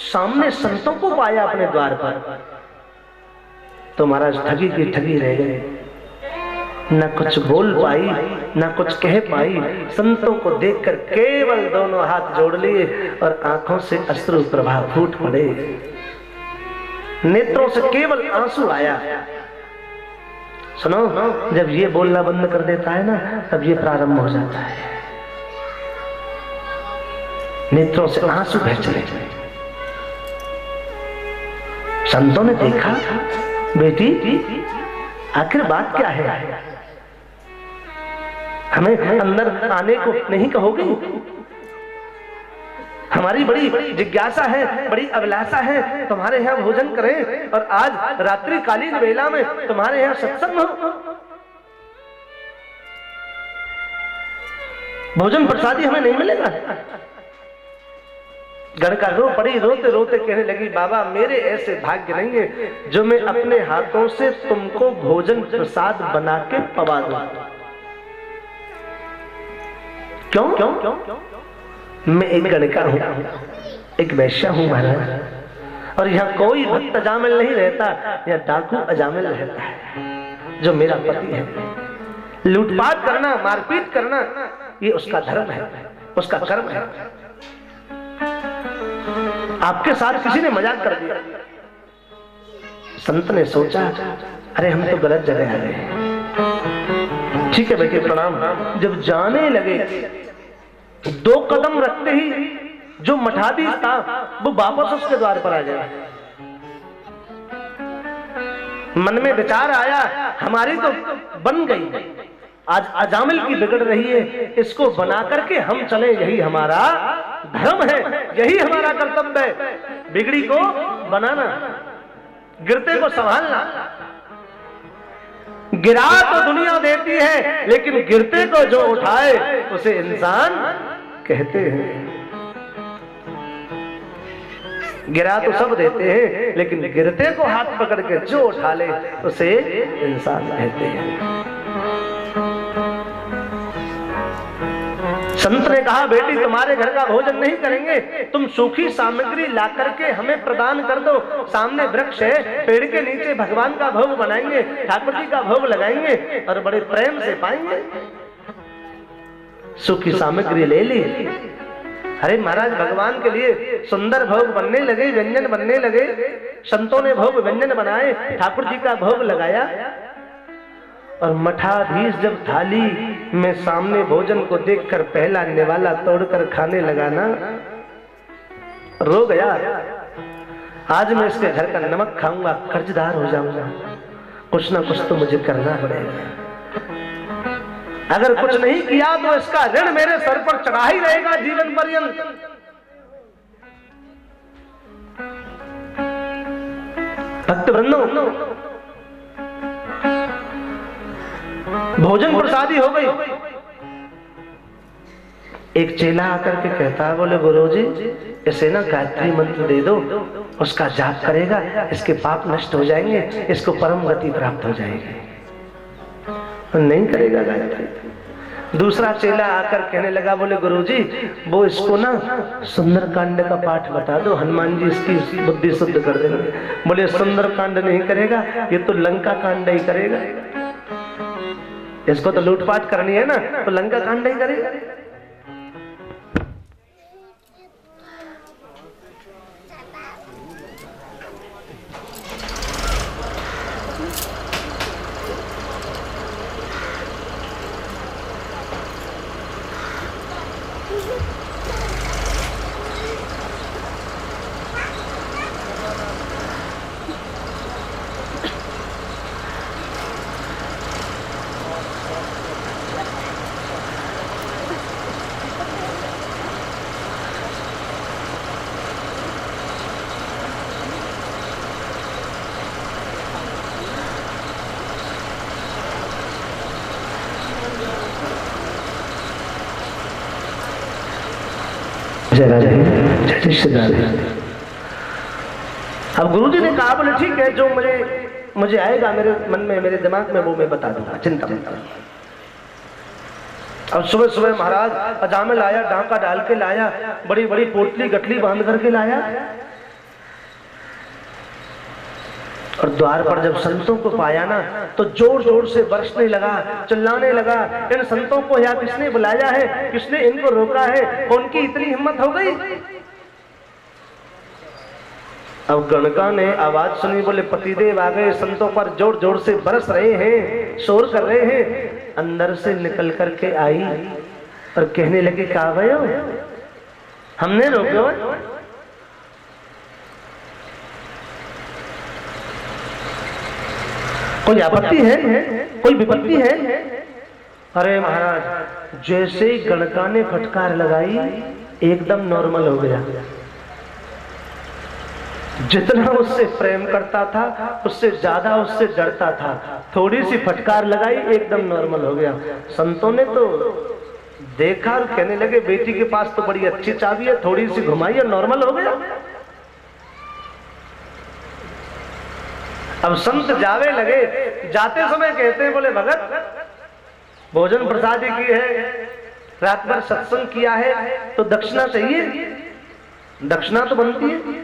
A: सामने संतों को पाया अपने द्वार पर। तो महाराज ठगी की ठगी रह गए, न कुछ बोल पाई न कुछ कह पाई। संतों को देखकर केवल दोनों हाथ जोड़ लिए और आंखों से अश्रु प्रवाह फूट पड़े, नेत्रों से केवल आंसू आया। सुनो, जब ये बोलना बंद कर देता है ना, तब ये प्रारंभ हो जाता है। नेत्रों से आंसू बह चले। संतों ने देखा, बेटी आखिर बात क्या है, हमें अंदर आने को नहीं कहोगे? हमारी बड़ी जिज्ञासा है, बड़ी अभिलाषा है तुम्हारे यहाँ भोजन करें, और आज रात्रि कालीन वेला में तुम्हारे यहाँ सत्संग हो। भोजन प्रसादी हमें नहीं मिलेगा? गणका रो पड़ी, रोते रोते कहने लगी, बाबा मेरे ऐसे भाग्य नहीं है जो मैं अपने हाथों से तुमको भोजन प्रसाद बना के पवा दूं। क्यों क्यों क्यों? मैं एक गणका हूं, एक वैश्या हूं महाराज, और यहाँ कोई भक्त अजामिल नहीं रहता, यहाँ डाकू अजामिल रहता है जो मेरा पति है। लूटपाट करना, मारपीट करना, ये उसका धर्म है, उसका कर्म है। आपके साथ किसी ने मजाक कर दिया। संत ने सोचा, अरे हम तो गलत जगह आ गए। ठीक है बेटे प्रणाम। जब जाने लगे 2 कदम रखते ही जो मठाधीश था वो वापस उसके द्वार पर आ गया। मन में विचार आया, हमारी तो बन गई, आज अजामिल की बिगड़ रही है, इसको बना करके हम चले, यही हमारा धर्म है, यही हमारा कर्तव्य है। बिगड़ी को बनाना, गिरते को संभालना। गिरा तो दुनिया देती है, लेकिन गिरते को जो उठाए उसे इंसान कहते हैं। गिरा तो सब देते हैं, लेकिन गिरते को हाथ पकड़ के जो उठा ले उसे इंसान कहते हैं। संत ने कहा, बेटी तुम्हारे घर का भोजन नहीं करेंगे, तुम सूखी सामग्री ला करके हमें प्रदान कर दो। सामने वृक्ष है, पेड़ के नीचे भगवान का भोग बनाएंगे, ठाकुर जी का भोग लगाएंगे और बड़े प्रेम से पाएंगे। सूखी सामग्री ले ली। अरे महाराज, भगवान के लिए सुंदर भोग बनने लगे, व्यंजन बनने लगे। संतों ने भोग व्यंजन बनाए, ठाकुर जी का भोग लगाया। और मठाधीश जब थाली में सामने भोजन को देखकर पहला निवाला तोड़कर खाने लगा ना, रो गया। आज मैं इसके घर का नमक खाऊंगा, कर्जदार हो जाऊंगा, कुछ ना कुछ तो मुझे करना पड़ेगा। अगर कुछ नहीं किया तो इसका ऋण मेरे सर पर चढ़ा ही रहेगा जीवन पर्यंत। भक्त वृंदो, भोजन प्रसादी हो गई। एक चेला आकर के कहता है, बोले गुरुजी इसे ना गायत्री मंत्र दे दो, उसका जाप करेगा, इसके पाप नष्ट हो जाएंगे, इसको परम गति प्राप्त हो जाएगी। नहीं करेगा गायत्री। दूसरा चेला आकर कहने लगा, बोले गुरुजी वो इसको ना सुंदर कांड का पाठ बता दो, हनुमान जी इसकी बुद्धि शुद्ध कर देंगे। बोले सुंदर कांड नहीं करेगा, ये तो लंका कांड ही करेगा, इसको तो लूटपाट करनी है ना, तो लंका कांड ही करेगा। अब गुरुजी ने कहा, बोले ठीक है, जो मुझे आएगा मेरे मन में, मेरे दिमाग में, वो मैं बता दूंगा, चिंता मत करो। अब सुबह सुबह महाराज अजामिल आया, डांका डाल के लाया, बड़ी बड़ी पोटली गठली बांध करके लाया। और द्वार पर जब संतों को पाया ना, तो जोर जोर से बरसने लगा, चिल्लाने लगा, इन संतों को यहाँ किसने बुलाया है, किसने इनको रोका है, उनकी इतनी हिम्मत हो गई। अब गणका ने आवाज सुनी, बोले पतिदेव आ गए, संतों पर जोर जोर से बरस रहे हैं, शोर कर रहे हैं। अंदर से निकल करके आई और कहने लगे, कहा भयो हमने रोको, कोई आपत्ति है, कोई विपत्ति है? अरे महाराज, जैसे ही गणका ने फटकार लगाई एकदम नॉर्मल हो गया। जितना उससे प्रेम करता था उससे ज्यादा उससे डरता था। थोड़ी सी फटकार लगाई एकदम नॉर्मल हो गया। संतों ने तो देखा और कहने लगे, बेटी के पास तो बड़ी अच्छी चाबी है, थोड़ी सी घुमाई और नॉर्मल हो गया। अब संत जावे लगे, जाते समय कहते हैं, बोले भगत भोजन प्रसादी की है, रात भर सत्संग किया है, तो दक्षिणा चाहिए, दक्षिणा तो बनती है।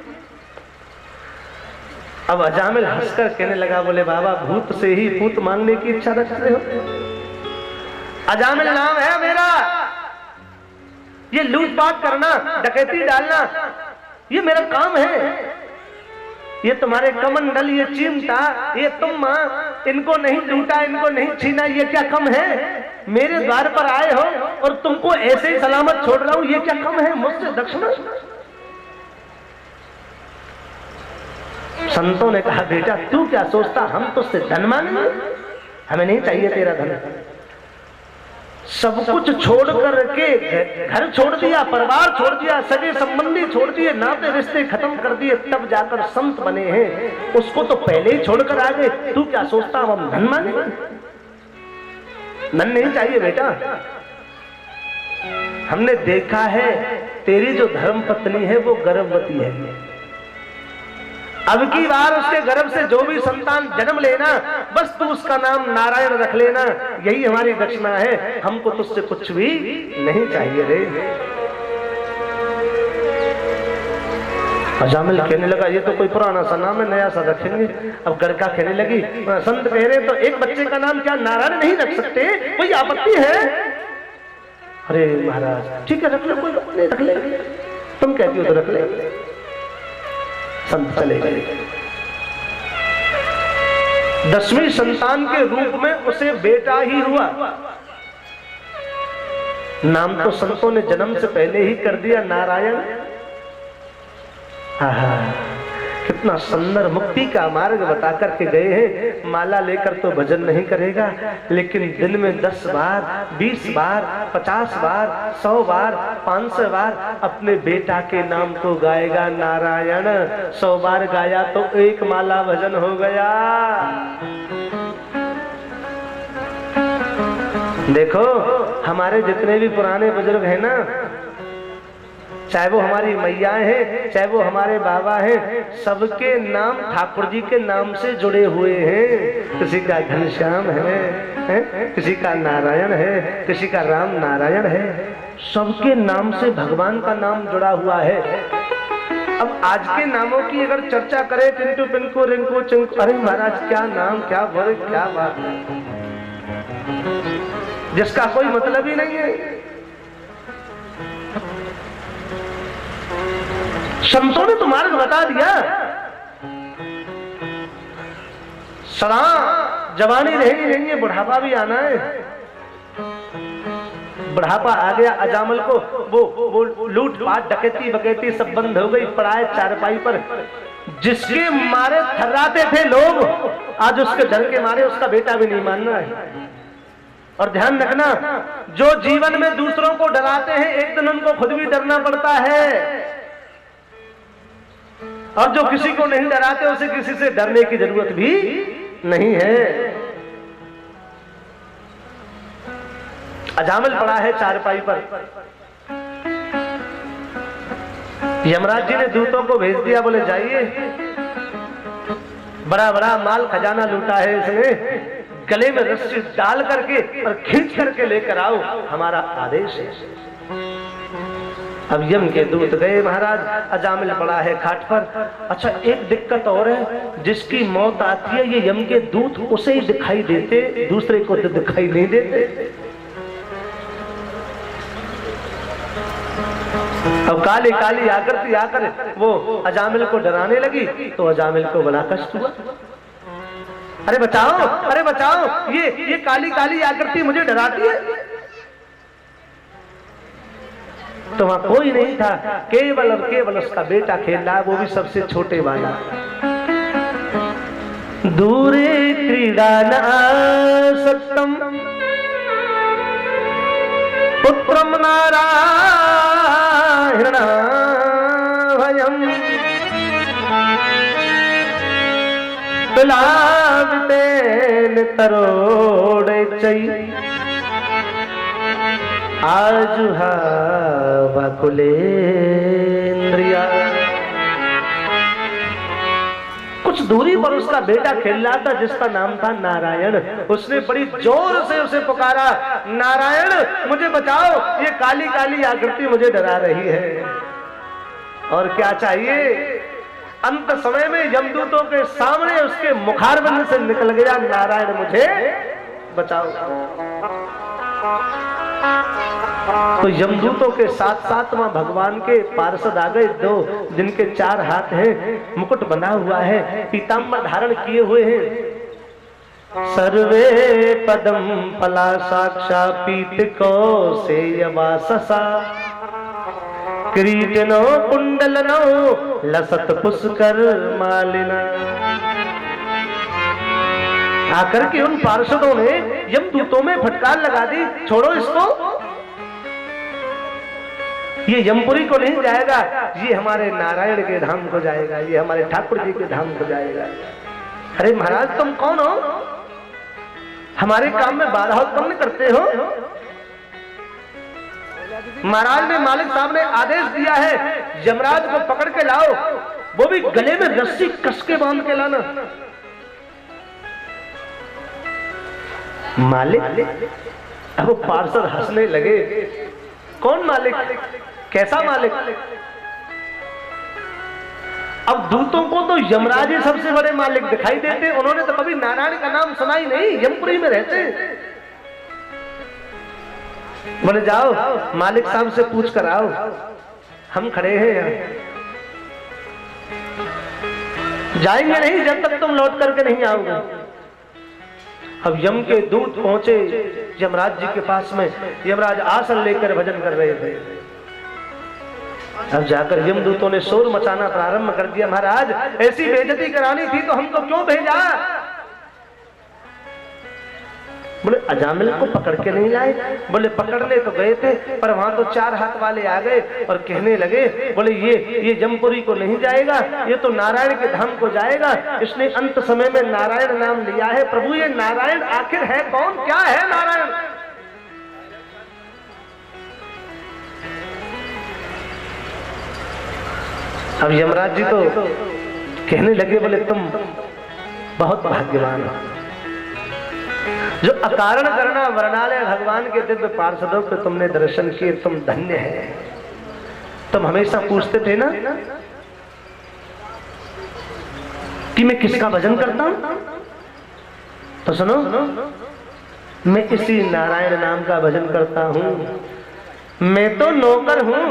A: अब अजामिल हंसकर कहने लगा, बोले बाबा भूत से ही पूत मांगने की इच्छा रखते हो? अजामिल नाम है मेरा, ये लूटपाट करना, डकैती डालना, ये मेरा काम है। ये तुम्हारे कमंडल, ये चिमटा, ये तुम माँ, इनको नहीं लूटा, इनको नहीं छीना, ये क्या कम है? मेरे द्वार पर आए हो और तुमको ऐसे ही सलामत छोड़ रहा हूं, ये क्या कम है मुझसे दक्षिणा? संतों ने कहा बेटा तू क्या सोचता, हम तुझसे धन मांगेंगे? हमें नहीं चाहिए तेरा धन। सब कुछ छोड़ करके घर छोड़ दिया, परिवार छोड़ दिया, सगे संबंधी छोड़ दिए, नाते रिश्ते खत्म कर दिए, तब जाकर संत बने हैं। उसको तो पहले ही छोड़कर आ गए, तू क्या सोचता हम धन मांगेंगे? धन नहीं चाहिए बेटा। हमने देखा है तेरी जो धर्म पत्नी है वो गर्भवती है। अब की बार उसके गर्भ से जो भी संतान जन्म लेना, बस तू उसका नाम नारायण रख लेना, यही हमारी दक्षिणा है। हमको तुझसे कुछ भी नहीं चाहिए रे। अजामिल कहने लगा ये तो कोई पुराना सा नाम है, नया सा रखेंगे। अब गड़का कहने लगी संत कह रहे तो एक बच्चे का नाम क्या नारायण नहीं रख सकते? कोई आपत्ति है? अरे महाराज ठीक है रख लो, कोई नहीं रख ले, तुम कहती हो तो रख ले। संत चले गए। 10वीं संतान के रूप में उसे बेटा ही हुआ। नाम तो संतों ने जन्म से पहले ही कर दिया नारायण। कितना सुंदर मुक्ति का मार्ग बता करके गए हैं। माला लेकर तो भजन नहीं करेगा, लेकिन दिन में 10 बार, 20 बार, 50 बार, 100 बार, 500 बार अपने बेटा के नाम तो गाएगा नारायण। 100 बार गाया तो 1 माला भजन हो गया। देखो हमारे जितने भी पुराने बुजुर्ग हैं ना, चाहे वो हमारी मैयाएं हैं, चाहे वो हमारे बाबा हैं, सबके नाम ठाकुर जी के नाम से जुड़े हुए हैं। किसी का घनश्याम है, किसी का नारायण है, किसी का राम नारायण है। सबके नाम से भगवान का नाम जुड़ा हुआ है। अब आज के नामों की अगर चर्चा करें, चिंटू पिंकू रिंकू चिंकू, अरे महाराज क्या नाम, क्या वर्ग, क्या बात है, जिसका कोई मतलब ही नहीं है। संतों ने तो मार्ग बता दिया। सदा जवानी रहनी नहीं है, बुढ़ापा भी आना है। बुढ़ापा आ गया अजामल को, वो लूट पाट डकैती बकैती सब बंद हो गई, पड़ाए चारपाई पर। जिसके मारे थर्राते थे लोग, आज उसके डर के मारे उसका बेटा भी नहीं मान रहा है। और ध्यान रखना, जो जीवन में दूसरों को डराते हैं एक दिन उनको खुद भी डरना पड़ता है। और जो किसी को नहीं डराते उसे किसी से डरने की जरूरत भी नहीं है। अजामिल पड़ा है चारपाई पर। यमराज जी ने दूतों को भेज दिया, बोले जाइए, बड़ा बड़ा माल खजाना लूटा है इसने, गले में रस्सी डाल करके और खींच करके लेकर आओ, हमारा आदेश है। अब यम के दूत गए महाराज, अजामिल पड़ा है खाट पर। अच्छा एक दिक्कत और है, जिसकी मौत आती है ये यम के दूत उसे ही दिखाई देते, दूसरे को तो दिखाई नहीं देते। अब काली काली आकृति आकर वो अजामिल को डराने लगी, तो अजामिल को बड़ा कष्ट हुआ। अरे बचाओ, अरे बचाओ, ये काली काली आकृति मुझे डराती है। तो वहां कोई नहीं था, केवल और केवल उसका बेटा खेल रहा, वो भी सबसे छोटे वाला। दूरे क्रीड़ा न सत्यम पुत्रम नारायण भयम तुलावितेन तरोड़े चई आजुहा वकुलेन्द्रिया। कुछ दूरी पर उसका बेटा खेल रहा था जिसका नाम था नारायण। उसने बड़ी जोर से उसे पुकारा, नारायण मुझे बचाओ, ये काली काली आकृति मुझे डरा रही है। और क्या चाहिए? अंत समय में यमदूतों के सामने उसके मुखारबिंद से निकल गया, नारायण मुझे बचाओ। तो यमदूतों के साथ साथ वहां भगवान के पार्षद आ गए, दो जिनके 4 हाथ हैं, मुकुट बना हुआ है, पीताम्बर धारण किए हुए हैं। सर्वे पदम फला साक्षा पीत कौसेयवाससा किरीटनो कुंडलनो लसत पुष्कर मालिना। आकर के उन पार्षदों ने यमदूतों में फटकार लगा दी, छोड़ो इसको, ये यमपुरी को नहीं जाएगा, ये हमारे नारायण के धाम को जाएगा, ये हमारे ठाकुर जी के धाम को जाएगा। अरे महाराज तुम कौन हो, हमारे काम में बाधा उत्पन्न करते हो। महाराज ने, मालिक साहब ने आदेश दिया है यमराज को पकड़ के लाओ, वो भी गले में रस्सी कस के बांध के लाना। मालिक, अब वो पार्षद हंसने लगे, कौन मालिक, कैसा मालिक? अब दूतों को तो यमराज ही सबसे बड़े मालिक दिखाई देते, उन्होंने तो कभी नारायण का नाम सुना ही नहीं, यमपुरी में रहते। बोले जाओ मालिक साहब से पूछ कर आओ, हम खड़े हैं यहाँ, जाएंगे नहीं जब तक तुम लौट करके नहीं आओगे। अब यम के दूत पहुंचे यमराज जी के पास में, यमराज आसन लेकर भजन कर रहे थे। अब जाकर यमदूतों ने शोर मचाना प्रारंभ कर दिया, महाराज ऐसी बेइज्जती करानी थी तो हमको क्यों भेजा? बोले अजामिल को पकड़ के नहीं लाए? बोले पकड़ने तो गए थे, पर वहां तो 4 हाथ वाले आ गए और कहने लगे, बोले ये यमपुरी को नहीं जाएगा, ये तो नारायण के धाम को जाएगा, इसने अंत समय में नारायण नाम लिया है। प्रभु ये नारायण आखिर है कौन, क्या है नारायण? अब यमराज जी तो कहने लगे, बोले तुम बहुत भाग्यवान हो, जो अकारण करना वर्णालय भगवान के दिव्य पार्षदों पे तुमने दर्शन किए, तुम धन्य है। तुम हमेशा पूछते थे ना कि मैं किसका भजन करता हूं, तो सुनो, मैं इसी नारायण नाम का भजन करता हूं। मैं तो नौकर हूं,